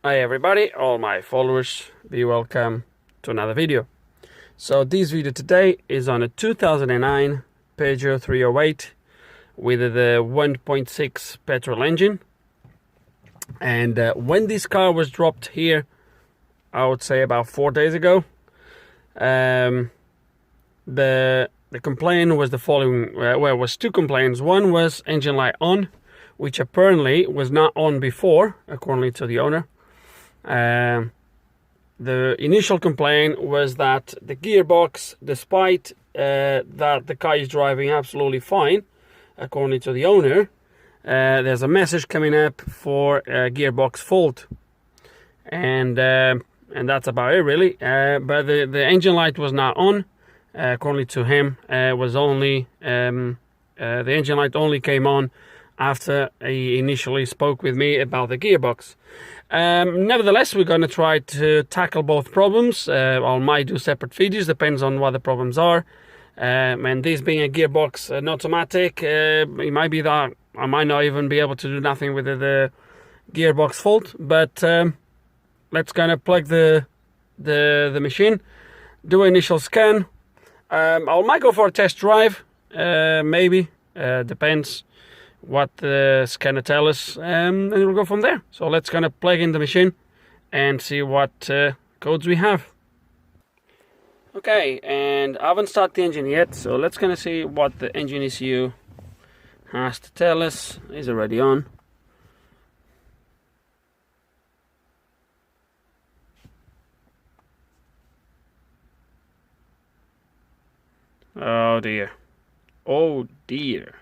Hi everybody, all my followers, be welcome to another video. So this video today is on a 2009 Peugeot 308 with the 1.6 petrol engine. And when this car was dropped here, I would say about 4 days ago, the complaint was the following. Well, it was two complaints. One was engine light on, which apparently was not on before, according to the owner. The initial complaint was that the gearbox, despite that the car is driving absolutely fine, according to the owner, there's a message coming up for a gearbox fault, and that's about it really. But the engine light was not on, according to him. Was only the engine light only came on after he initially spoke with me about the gearbox. Nevertheless, we're going to try to tackle both problems. I might do separate videos, depends on what the problems are. And this being a gearbox, an automatic, it might be that I might not even be able to do nothing with the gearbox fault. But let's kind of plug the machine, do an initial scan. I might go for a test drive, maybe, depends what the scanner tells us, and we'll go from there. So let's kind of plug in the machine and see what codes we have. Okay, and I haven't started the engine yet, so let's kind of see what the engine ECU has to tell us. It's already on. Oh dear. Oh dear.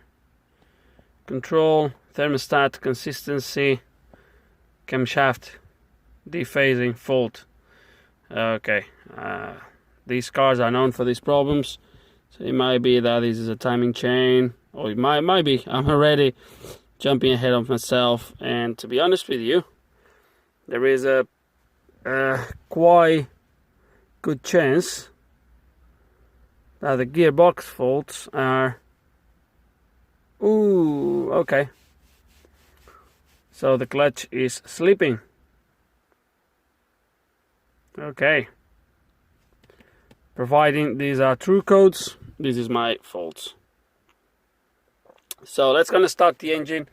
Control, thermostat, consistency, camshaft, dephasing, fault. Okay, these cars are known for these problems, so it might be that this is a timing chain, or it might be I'm already jumping ahead of myself. And to be honest with you, there is a quite good chance that the gearbox faults are. Ooh, okay. So the clutch is slipping. Okay. Providing these are true codes, this is my faults. So let's gonna start the engine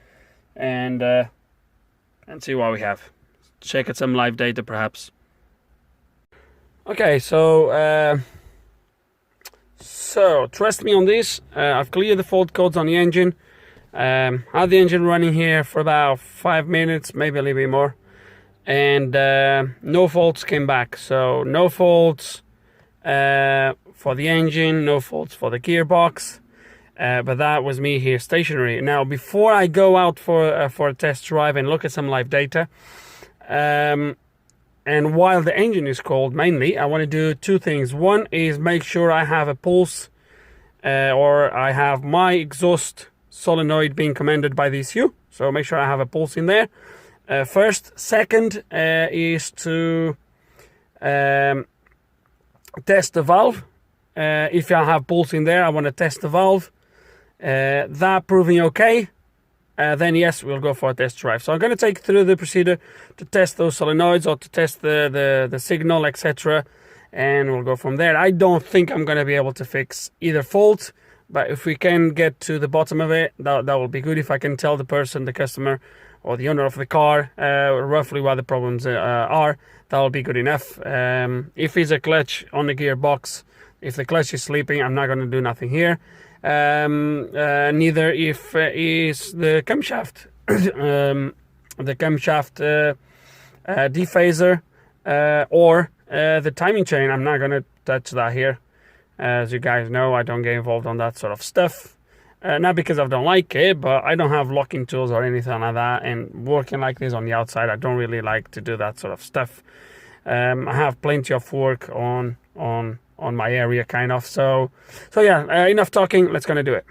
and see what we have. Check out some live data perhaps. Okay, so trust me on this. I've cleared the fault codes on the engine. Had the engine running here for about 5 minutes, maybe a little bit more, and no faults came back. So no faults for the engine, no faults for the gearbox. But that was me here stationary. Now, before I go out for a test drive and look at some live data, and while the engine is cold, mainly, I want to do two things. One is make sure I have a pulse, or I have my exhaust solenoid being commanded by the ECU. So make sure I have a pulse in there. First. Second is to test the valve. If I have pulse in there, I want to test the valve. That proving okay, then yes, we'll go for a test drive. So I'm going to take through the procedure to test those solenoids or to test the signal, etc. And we'll go from there. I don't think I'm going to be able to fix either fault, but if we can get to the bottom of it, that will be good. If I can tell the person, the customer or the owner of the car, roughly what the problems are, that will be good enough. If it's a clutch on the gearbox, if the clutch is sleeping, I'm not going to do nothing here. Neither if is the camshaft, the camshaft dephaser, or the timing chain. I'm not going to touch that here. As you guys know, I don't get involved on that sort of stuff. Not because I don't like it, but I don't have locking tools or anything like that. And working like this on the outside, I don't really like to do that sort of stuff. I have plenty of work on my area, kind of. So yeah, enough talking. Let's gonna do it.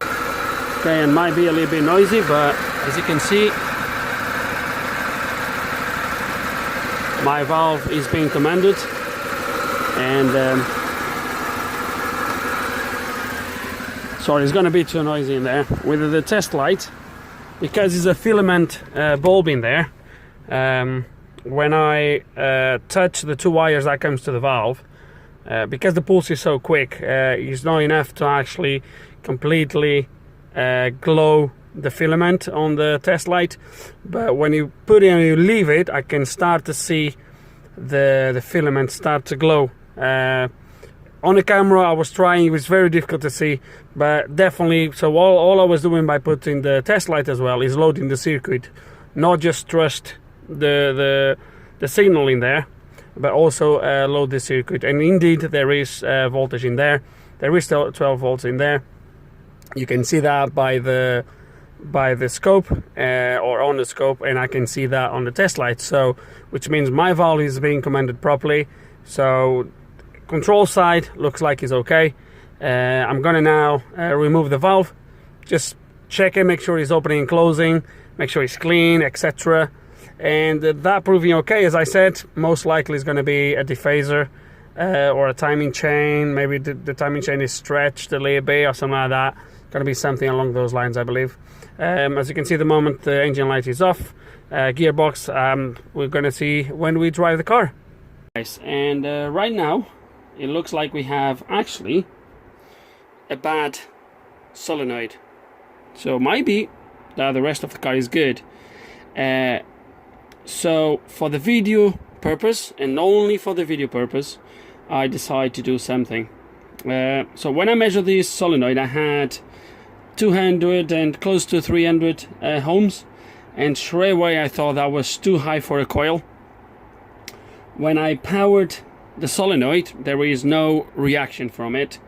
Okay, and might be a little bit noisy, but as you can see, my valve is being commanded, and sorry, it's gonna be too noisy in there with the test light, because it's a filament bulb in there. when I touch the 2 wires that comes to the valve, because the pulse is so quick, it's not enough to actually completely glow the filament on the test light. But when you put it and you leave it, I can start to see the filament start to glow. On the camera I was trying, it was very difficult to see, but definitely, so all I was doing by putting the test light as well is loading the circuit, not just trust the signal in there, but also load the circuit. And indeed there is voltage in there. There is 12 volts in there. You can see that by the scope or on the scope, and I can see that on the test light, so which means my valve is being commanded properly. So control side looks like it's okay. I'm gonna now remove the valve, just check it, make sure it's opening and closing, make sure it's clean, etc. And that proving okay, as I said, most likely is going to be a dephaser or a timing chain. Maybe the timing chain is stretched a little bit or something like that. Going to be something along those lines, I believe. As you can see, the moment the engine light is off, gearbox, we're going to see when we drive the car. And right now it looks like we have actually a bad solenoid, so maybe that the rest of the car is good. So for the video purpose, and only for the video purpose, I decided to do something. So when I measured this solenoid, I had 200 and close to 300 ohms, and straight away I thought that was too high for a coil. When I powered the solenoid, there is no reaction from it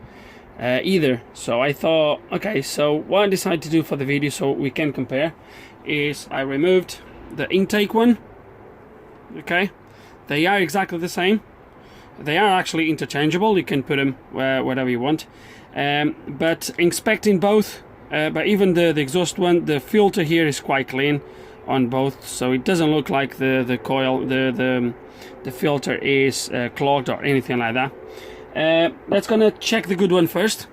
either. So I thought, okay, so what I decided to do for the video so we can compare is I removed the intake one. Okay, they are exactly the same. They are actually interchangeable. You can put them wherever you want. But inspecting both, but even the exhaust one, the filter here is quite clean on both, so it doesn't look like the coil, the filter is clogged or anything like that. Let's gonna check the good one first.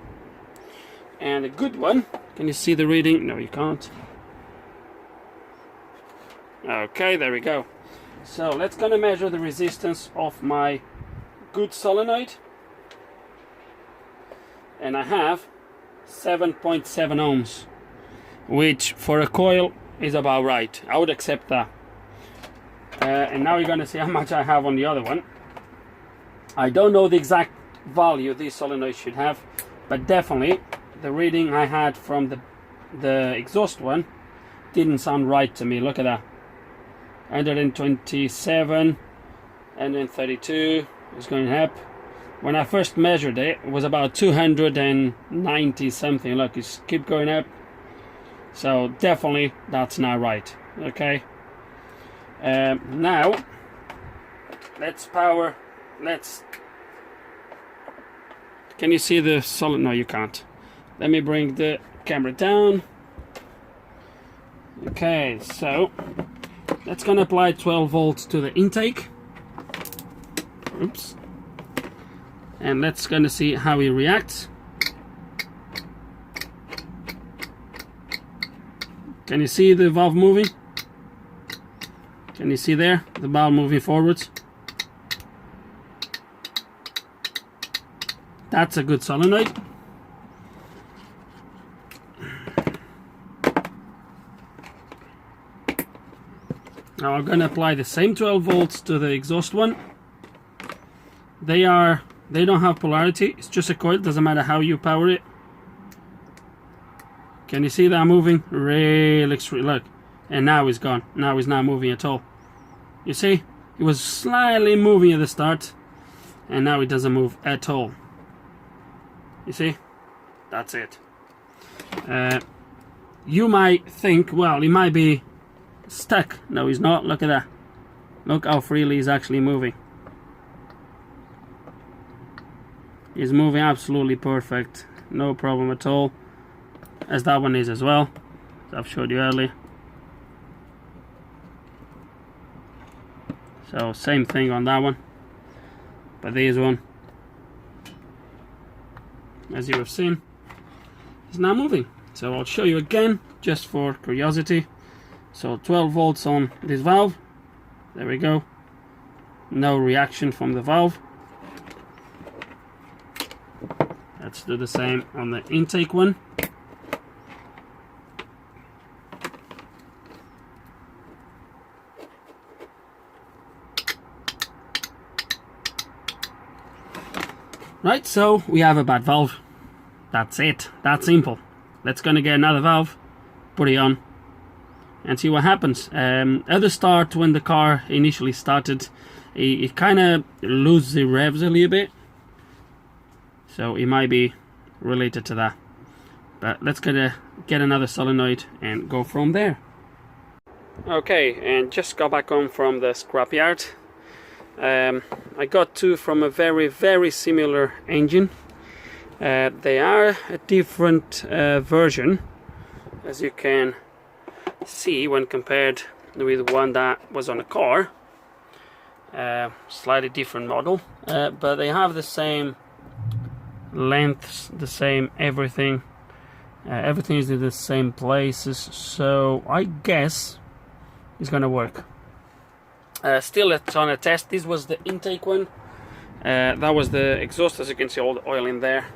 And the good one, can you see the reading? No, you can't. Okay, there we go. So let's gonna measure the resistance of my good solenoid, and I have 7.7 ohms, which for a coil is about right. I would accept that. And now you're gonna see how much I have on the other one. I don't know the exact value this solenoid should have, but definitely the reading I had from the exhaust one didn't sound right to me. Look at that. 127 and then 32 is going up. When I first measured it, it was about 290 something. Look, it's keep going up. So definitely that's not right. Okay. Now let's power. Can you see the solid? No, you can't. Let me bring the camera down. Okay, so that's gonna apply 12 volts to the intake. Oops. And let's gonna see how it reacts. Can you see the valve moving? Can you see there the valve moving forwards? That's a good solenoid. Now I'm gonna apply the same 12 volts to the exhaust one. They don't have polarity, it's just a coil, doesn't matter how you power it. Can you see that moving? Really extreme, look. And now it's gone. Now it's not moving at all. You see? It was slightly moving at the start, and now it doesn't move at all. You see? That's it. You might think, well, it might be stuck. No, he's not. Look at that. Look how freely he's actually moving. He's moving absolutely perfect. No problem at all. As that one is as well. As I've showed you earlier. So same thing on that one. But this one, as you have seen, is not moving. So I'll show you again just for curiosity. So 12 volts on this valve, There we go. No reaction from the valve. Let's do the same on the intake one. Right, so we have a bad valve. That's it. That's simple. Let's gonna get another valve, put it on, and see what happens. At the start, when the car initially started, it kind of loses the revs a little bit, so it might be related to that. But let's get another solenoid and go from there. Okay, and just got back home from the scrapyard. I got two from a very similar engine. They are a different version, as you can see when compared with one that was on a car. Slightly different model, but they have the same lengths, the same everything. Everything is in the same places, so I guess it's gonna work. Still, it's on a test. This was the intake one. That was the exhaust, as you can see, all the oil in there.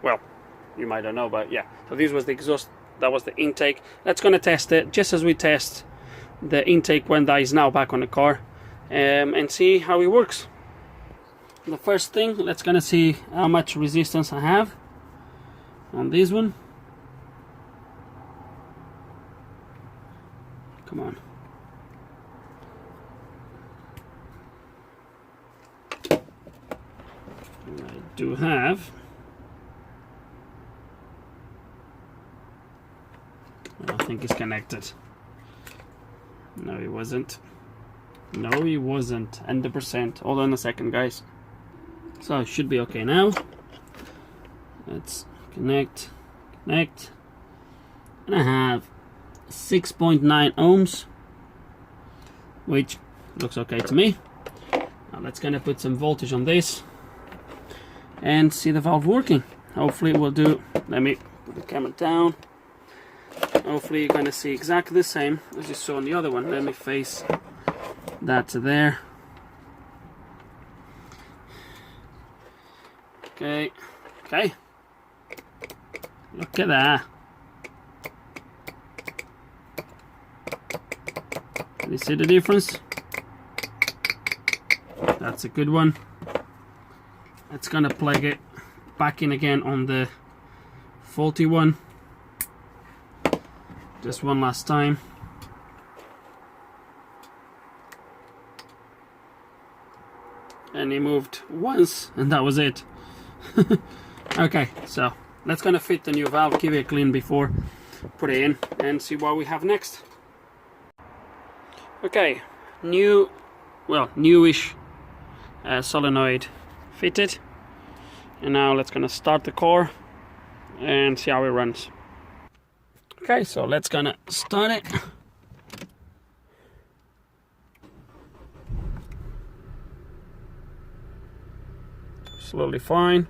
Well, you might not know, but yeah. So this was the exhaust, that was the intake. Let's gonna test it, just as we test the intake one that is now back on the car, and see how it works. The first thing, let's gonna see how much resistance I have on this one. Come on. I do have, I think it's connected. No, it wasn't. No, it wasn't. 100%. Hold on a second, guys. So it should be okay now. Let's connect. And I have 6.9 ohms, which looks okay to me. Now let's kind of put some voltage on this and see the valve working. Hopefully it will do. Let me put the camera down. Hopefully you're going to see exactly the same as you saw on the other one. Let me face that to there. Okay. Look at that. Can you see the difference? That's a good one. It's gonna plug it back in again on the faulty one. Just one last time. And he moved once, and that was it. Okay, so let's gonna fit the new valve, give it a clean before, put it in, and see what we have next. Okay, newish solenoid fitted, and now let's gonna start the car and see how it runs. Okay, so let's gonna start it. Slowly fine.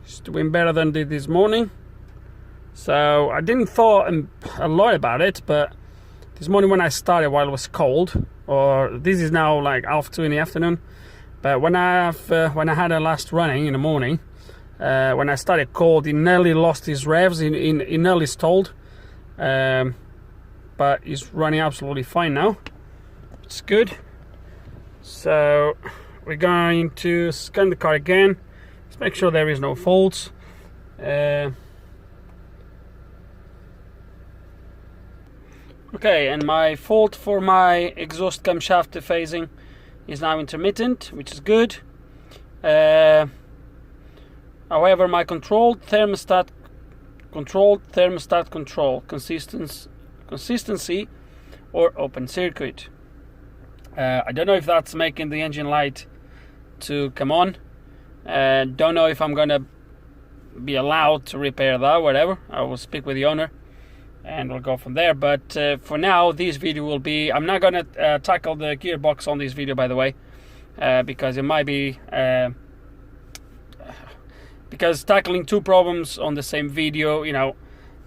It's doing better than it did this morning. So I didn't thought a lot about it, but this morning when I started while it was cold, or this is now like 2:30 in the afternoon, but when I had a last running in the morning, when I started cold, it nearly lost his revs, it nearly stalled, but it's running absolutely fine now. It's good. So we're going to scan the car again. Let's make sure there is no faults. Okay, and my fault for my exhaust camshaft dephasing is now intermittent, which is good. However, my controlled thermostat control consistency or open circuit. I don't know if that's making the engine light to come on. Don't know if I'm gonna be allowed to repair that, whatever. I will speak with the owner and we'll go from there. But for now, this video will be, I'm not gonna tackle the gearbox on this video, by the way, because it might be because tackling two problems on the same video, you know,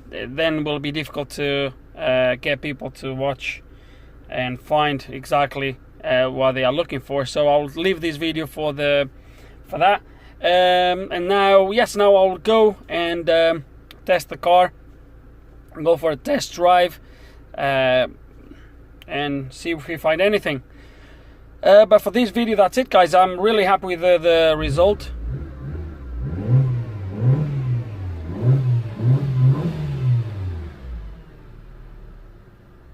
then will be difficult to get people to watch and find exactly what they are looking for. So I'll leave this video for that. And now, yes, now I'll go and test the car, go for a test drive, and see if we find anything. But for this video, that's it, guys. I'm really happy with the result.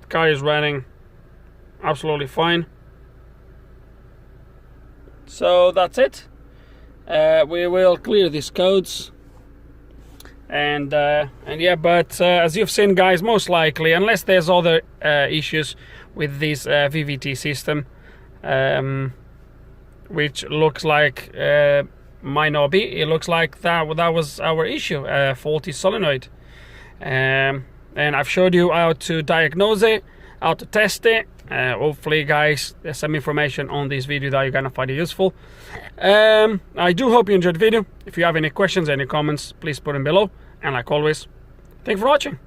The car is running absolutely fine. So that's it. We will clear these codes, and yeah, but as you've seen, guys, most likely, unless there's other issues with this VVT system, which looks like might not be, it looks like that was our issue, faulty solenoid. And I've showed you how to diagnose it, how to test it. Hopefully, guys, there's some information on this video that you're gonna find it useful. I do hope you enjoyed the video. If you have any questions, any comments, please put them below. And like always, thanks for watching.